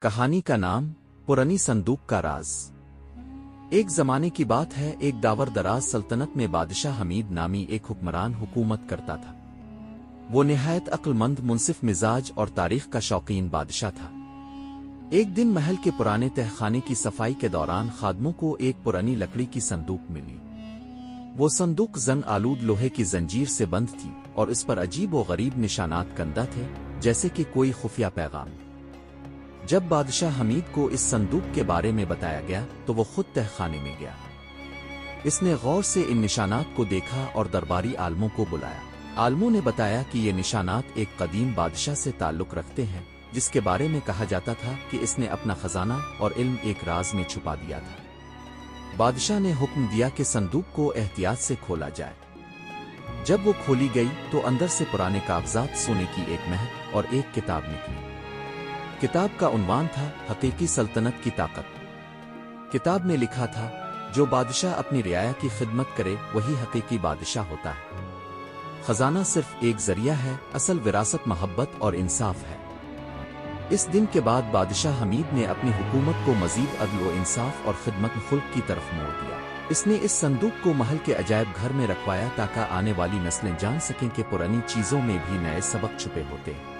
کہانی کا نام پرانی صندوق کا راز۔ ایک زمانے کی بات ہے، ایک داور دراز سلطنت میں بادشاہ حمید نامی ایک حکمران حکومت کرتا تھا۔ وہ نہایت عقل مند، منصف مزاج اور تاریخ کا شوقین بادشاہ تھا۔ ایک دن محل کے پرانے تہہ خانے کی صفائی کے دوران خادموں کو ایک پرانی لکڑی کی صندوق ملی۔ وہ صندوق زن آلود لوہے کی زنجیر سے بند تھی اور اس پر عجیب و غریب نشانات کندہ تھے، جیسے کہ کوئی خفیہ پیغام۔ جب بادشاہ حمید کو اس صندوق کے بارے میں بتایا گیا تو وہ خود تہہ خانے میں گیا۔ اس نے غور سے ان نشانات کو دیکھا اور درباری عالموں کو بلایا۔ عالموں نے بتایا کہ یہ نشانات ایک قدیم بادشاہ سے تعلق رکھتے ہیں، جس کے بارے میں کہا جاتا تھا کہ اس نے اپنا خزانہ اور علم ایک راز میں چھپا دیا تھا۔ بادشاہ نے حکم دیا کہ صندوق کو احتیاط سے کھولا جائے۔ جب وہ کھولی گئی تو اندر سے پرانے کاغذات، سونے کی ایک مہک اور ایک کتاب نکلی۔ کتاب کا عنوان تھا حقیقی سلطنت کی طاقت۔ کتاب میں لکھا تھا، جو بادشاہ اپنی رعایا کی خدمت کرے وہی حقیقی بادشاہ ہوتا ہے۔ خزانہ صرف ایک ذریعہ ہے، اصل وراثت محبت اور انصاف ہے۔ اس دن کے بعد بادشاہ حمید نے اپنی حکومت کو مزید عدل و انصاف اور خدمت خلق کی طرف موڑ دیا۔ اس نے اس صندوق کو محل کے عجائب گھر میں رکھوایا تاکہ آنے والی نسلیں جان سکیں کہ پرانی چیزوں میں بھی نئے سبق چھپے ہوتے ہیں۔